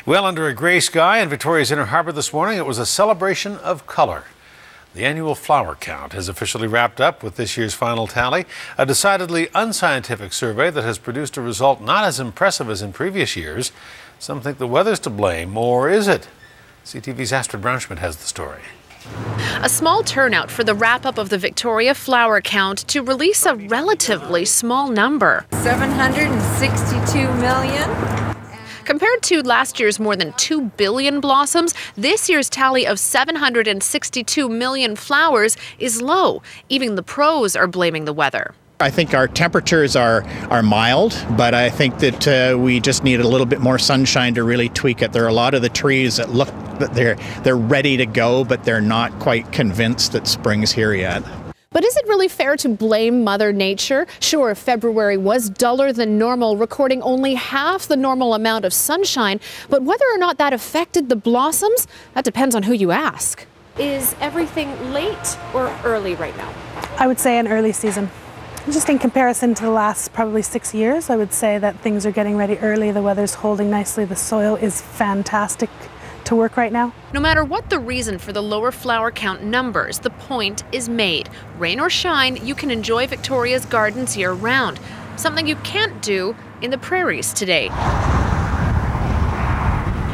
Well, under a grey sky in Victoria's Inner Harbour this morning, it was a celebration of colour. The annual flower count has officially wrapped up with this year's final tally, a decidedly unscientific survey that has produced a result not as impressive as in previous years. Some think the weather's to blame, or is it? CTV's Astrid Braunschmidt has the story. A small turnout for the wrap-up of the Victoria flower count to release a relatively small number. 762 million. Compared to last year's more than 2 billion blossoms, this year's tally of 762 million flowers is low. Even the pros are blaming the weather. I think our temperatures are mild, but I think that we just need a little bit more sunshine to really tweak it. There are a lot of the trees that look that they're ready to go, but they're not quite convinced that spring's here yet. But is it really fair to blame Mother Nature? Sure, February was duller than normal, recording only half the normal amount of sunshine, but whether or not that affected the blossoms, that depends on who you ask. Is everything late or early right now? I would say an early season. Just in comparison to the last probably 6 years, I would say that things are getting ready early. The weather's holding nicely. The soil is fantastic to work right now. No matter what the reason for the lower flower count numbers, the point is made. Rain or shine, you can enjoy Victoria's gardens year-round. Something you can't do in the prairies today.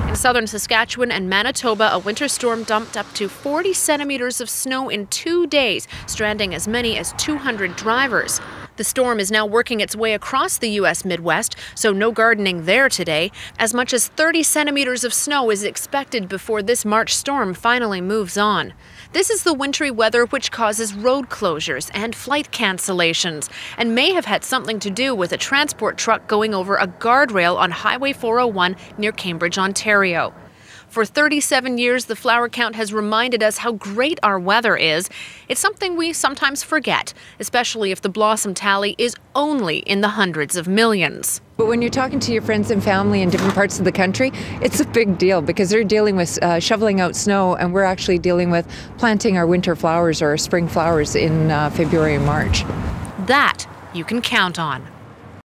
In southern Saskatchewan and Manitoba, a winter storm dumped up to 40 centimeters of snow in 2 days, stranding as many as 200 drivers. The storm is now working its way across the U.S. Midwest, so no gardening there today. As much as 30 centimeters of snow is expected before this March storm finally moves on. This is the wintry weather which causes road closures and flight cancellations, and may have had something to do with a transport truck going over a guardrail on Highway 401 near Cambridge, Ontario. For 37 years, the flower count has reminded us how great our weather is. It's something we sometimes forget, especially if the blossom tally is only in the hundreds of millions. But when you're talking to your friends and family in different parts of the country, it's a big deal because they're dealing with shoveling out snow, and we're actually dealing with planting our winter flowers or our spring flowers in February and March. That you can count on.